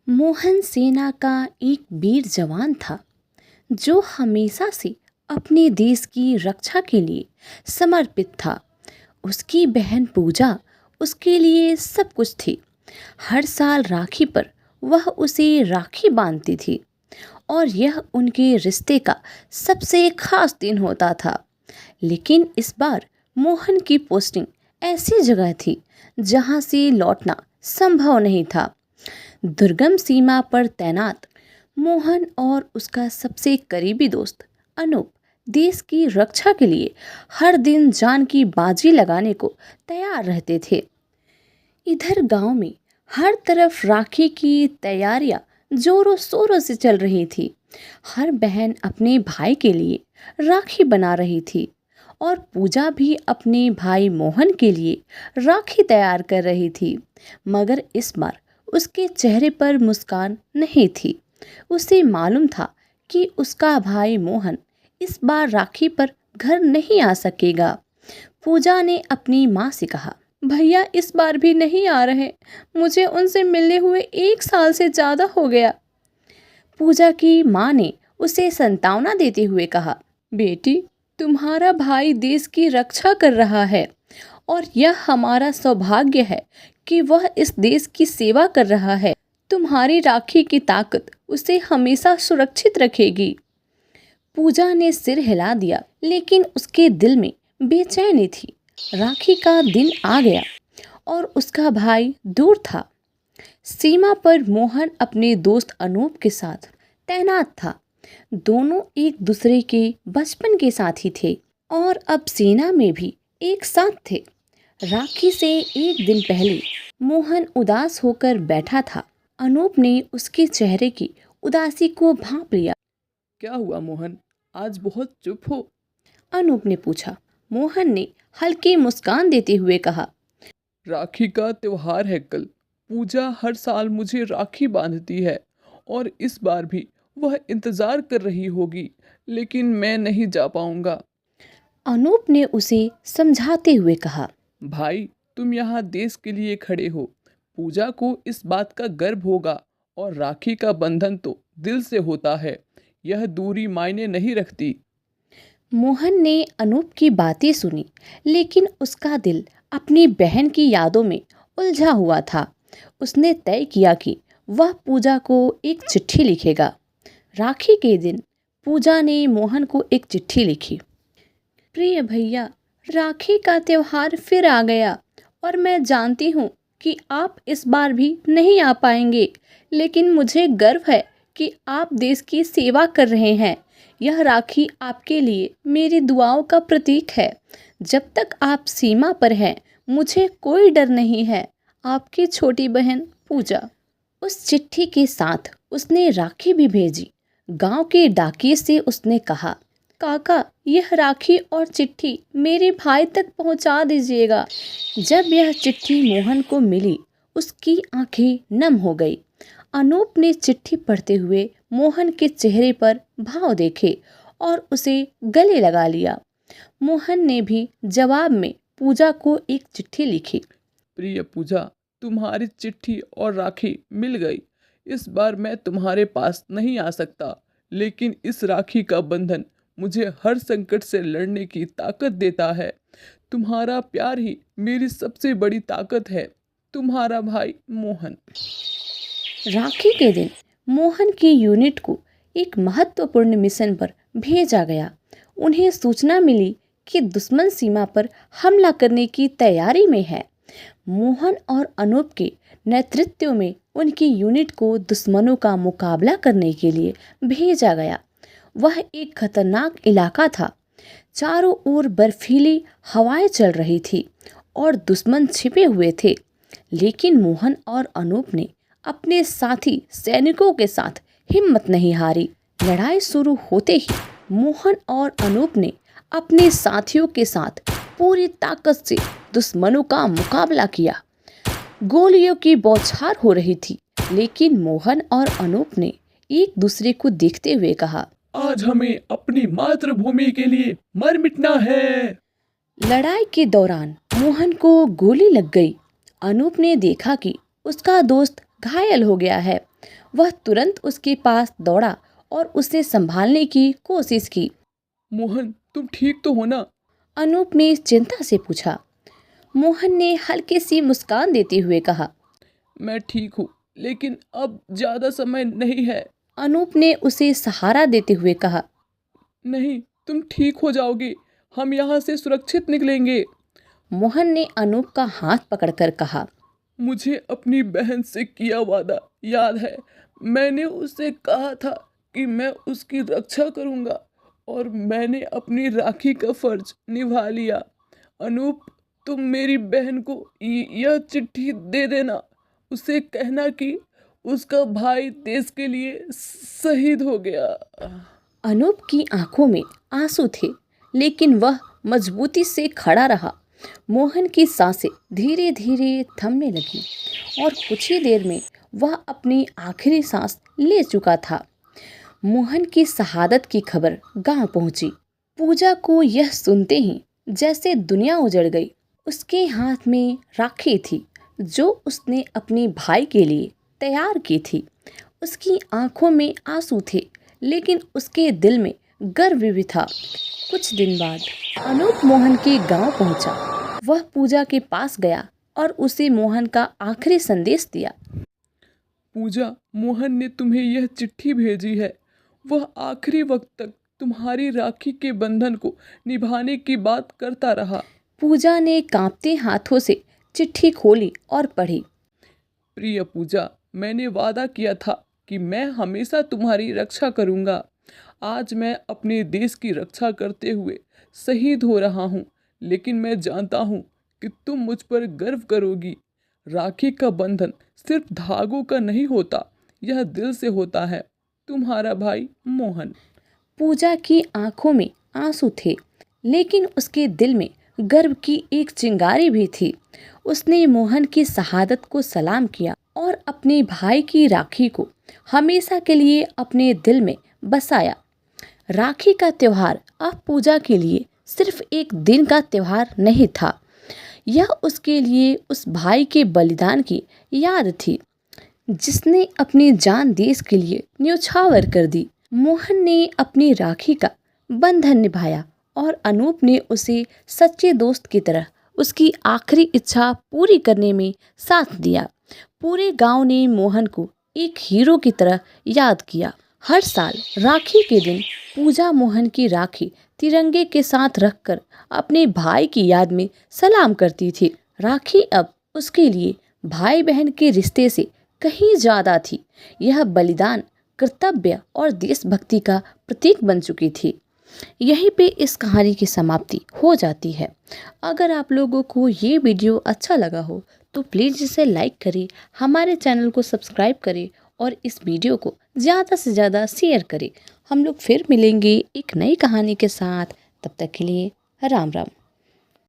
मोहन सेना का एक वीर जवान था जो हमेशा से अपने देश की रक्षा के लिए समर्पित था। उसकी बहन पूजा उसके लिए सब कुछ थी। हर साल राखी पर वह उसे राखी बांधती थी और यह उनके रिश्ते का सबसे खास दिन होता था। लेकिन इस बार मोहन की पोस्टिंग ऐसी जगह थी जहां से लौटना संभव नहीं था। दुर्गम सीमा पर तैनात मोहन और उसका सबसे करीबी दोस्त अनूप देश की रक्षा के लिए हर दिन जान की बाजी लगाने को तैयार रहते थे। इधर गांव में हर तरफ राखी की तैयारियां जोरों शोरों से चल रही थी। हर बहन अपने भाई के लिए राखी बना रही थी और पूजा भी अपने भाई मोहन के लिए राखी तैयार कर रही थी। मगर इस बार उसके चेहरे पर मुस्कान नहीं थी। उसे मालूम था कि उसका भाई मोहन इस बार राखी पर घर नहीं आ सकेगा। पूजा ने अपनी माँ से कहा, भैया इस बार भी नहीं आ रहे। मुझे उनसे मिलने हुए 1 साल से ज़्यादा हो गया। पूजा की माँ ने उसे सांत्वना देते हुए कहा, बेटी तुम्हारा भाई देश की रक्षा कर रहा है और यह हमारा सौभाग्य है कि वह इस देश की सेवा कर रहा है। तुम्हारी राखी की ताकत उसे हमेशा सुरक्षित रखेगी। पूजा ने सिर हिला दिया, लेकिन उसके दिल में बेचैनी थी। राखी का दिन आ गया और उसका भाई दूर था। सीमा पर मोहन अपने दोस्त अनूप के साथ तैनात था। दोनों एक दूसरे के बचपन के साथी थे और अब सेना में भी एक साथ थे। राखी से एक दिन पहले मोहन उदास होकर बैठा था। अनूप ने उसके चेहरे की उदासी को भांप लिया। क्या हुआ मोहन, आज बहुत चुप हो? अनूप ने पूछा। मोहन ने हल्की मुस्कान देते हुए कहा, राखी का त्योहार है कल। पूजा हर साल मुझे राखी बांधती है और इस बार भी वह इंतजार कर रही होगी, लेकिन मैं नहीं जा पाऊंगा। अनूप ने उसे समझाते हुए कहा, भाई तुम यहाँ देश के लिए खड़े हो। पूजा को इस बात का गर्व होगा और राखी का बंधन तो दिल से होता है। यह दूरी मायने नहीं रखती। मोहन ने अनूप की बातें सुनी, लेकिन उसका दिल अपनी बहन की यादों में उलझा हुआ था। उसने तय किया कि वह पूजा को एक चिट्ठी लिखेगा। राखी के दिन पूजा ने मोहन को एक चिट्ठी लिखी। प्रिय भैया, राखी का त्योहार फिर आ गया और मैं जानती हूँ कि आप इस बार भी नहीं आ पाएंगे, लेकिन मुझे गर्व है कि आप देश की सेवा कर रहे हैं। यह राखी आपके लिए मेरी दुआओं का प्रतीक है। जब तक आप सीमा पर हैं, मुझे कोई डर नहीं है। आपकी छोटी बहन पूजा। उस चिट्ठी के साथ उसने राखी भी भेजी। गांव के डाकिये से उसने कहा, काका यह राखी और चिट्ठी मेरे भाई तक पहुंचा दीजिएगा। जब यह चिट्ठी मोहन को मिली, उसकी आंखें नम हो गई। अनूप ने चिट्ठी पढ़ते हुए मोहन के चेहरे पर भाव देखे और उसे गले लगा लिया। मोहन ने भी जवाब में पूजा को एक चिट्ठी लिखी। प्रिय पूजा, तुम्हारी चिट्ठी और राखी मिल गई। इस बार मैं तुम्हारे पास नहीं आ सकता, लेकिन इस राखी का बंधन मुझे हर संकट से लड़ने की ताकत देता है। तुम्हारा प्यार ही मेरी सबसे बड़ी ताकत है। तुम्हारा भाई मोहन। राखी के दिन मोहन की यूनिट को एक महत्वपूर्ण मिशन पर भेजा गया। उन्हें सूचना मिली कि दुश्मन सीमा पर हमला करने की तैयारी में है। मोहन और अनूप के नेतृत्व में उनकी यूनिट को दुश्मनों का मुकाबला करने के लिए भेजा गया। वह एक खतरनाक इलाका था। चारों ओर बर्फीली हवाएं चल रही थी और दुश्मन छिपे हुए थे। लेकिन मोहन और अनूप ने अपने साथी सैनिकों के साथ हिम्मत नहीं हारी। लड़ाई शुरू होते ही मोहन और अनूप ने अपने साथियों के साथ पूरी ताकत से दुश्मनों का मुकाबला किया। गोलियों की बौछार हो रही थी, लेकिन मोहन और अनूप ने एक दूसरे को देखते हुए कहा, आज हमें अपनी मातृभूमि के लिए मर मिटना है। लड़ाई के दौरान मोहन को गोली लग गई। अनूप ने देखा कि उसका दोस्त घायल हो गया है वह तुरंत उसके पास दौड़ा और उसे संभालने की कोशिश की। मोहन, तुम ठीक तो हो ना? अनूप ने चिंता से पूछा। मोहन ने हल्की सी मुस्कान देते हुए कहा। मैं ठीक हूँ, लेकिन अब ज़्यादा समय नहीं है। अनूप ने उसे सहारा देते हुए कहा। नहीं, तुम ठीक हो जाओगे। हम यहाँ से सुरक्षित निकलेंगे। मोहन ने अनूप का हाथ पकड़कर कहा। मुझे अपनी बहन से किया वादा याद है। मैंने उससे कहा था कि मैं उसकी रक्षा करूँगा, और मैंने अपनी राखी का फर्ज निभा लिया। अनूप, तुम मेरी बहन को यह चिट्ठी दे देना। उसे कहना कि उसका भाई देश के लिए शहीद हो गया। अनूप की आंखों में आंसू थे, लेकिन वह मजबूती से खड़ा रहा। मोहन की सांसें धीरे धीरे थमने लगी और कुछ ही देर में वह अपनी आखिरी सांस ले चुका था। मोहन की शहादत की खबर गांव पहुंची। पूजा को यह सुनते ही जैसे दुनिया उजड़ गई। उसके हाथ में राखी थी जो उसने अपने भाई के लिए तैयार की थी। उसकी आंखों में आंसू थे, लेकिन उसके दिल में गर्व भी था। कुछ दिन बाद अनूप मोहन के गांव पहुंचा। वह पूजा के पास गया और उसे मोहन का आखिरी संदेश दिया। पूजा, मोहन ने तुम्हें यह चिट्ठी भेजी है। वह आखिरी वक्त तक तुम्हारी राखी के बंधन को निभाने की बात करता रहा। पूजा ने कांपते हाथों से चिट्ठी खोली और पढ़ी। प्रिय पूजा, मैंने वादा किया था कि मैं हमेशा तुम्हारी रक्षा करूंगा। आज मैं अपने देश की रक्षा करते हुए शहीद हो रहा हूँ, लेकिन मैं जानता हूँ कि तुम मुझ पर गर्व करोगी। राखी का बंधन सिर्फ धागों का नहीं होता, यह दिल से होता है। तुम्हारा भाई मोहन। पूजा की आंखों में आंसू थे, लेकिन उसके दिल में गर्व की एक चिंगारी भी थी। उसने मोहन की शहादत को सलाम किया और अपने भाई की राखी को हमेशा के लिए अपने दिल में बसाया। राखी का त्योहार अब पूजा के लिए सिर्फ एक दिन का त्योहार नहीं था, यह उसके लिए उस भाई के बलिदान की याद थी जिसने अपनी जान देश के लिए न्यौछावर कर दी। मोहन ने अपनी राखी का बंधन निभाया और अनूप ने उसे सच्चे दोस्त की तरह उसकी आखिरी इच्छा पूरी करने में साथ दिया। पूरे गांव ने मोहन को एक हीरो की तरह याद किया। हर साल राखी के दिन पूजा मोहन की राखी तिरंगे के साथ रखकर अपने भाई की याद में सलाम करती थी। राखी अब उसके लिए भाई बहन के रिश्ते से कहीं ज़्यादा थी। यह बलिदान, कर्तव्य और देशभक्ति का प्रतीक बन चुकी थी। यहीं पे इस कहानी की समाप्ति हो जाती है। अगर आप लोगों को ये वीडियो अच्छा लगा हो तो प्लीज़ इसे लाइक करें, हमारे चैनल को सब्सक्राइब करें और इस वीडियो को ज़्यादा से ज़्यादा शेयर करें। हम लोग फिर मिलेंगे एक नई कहानी के साथ। तब तक के लिए राम राम।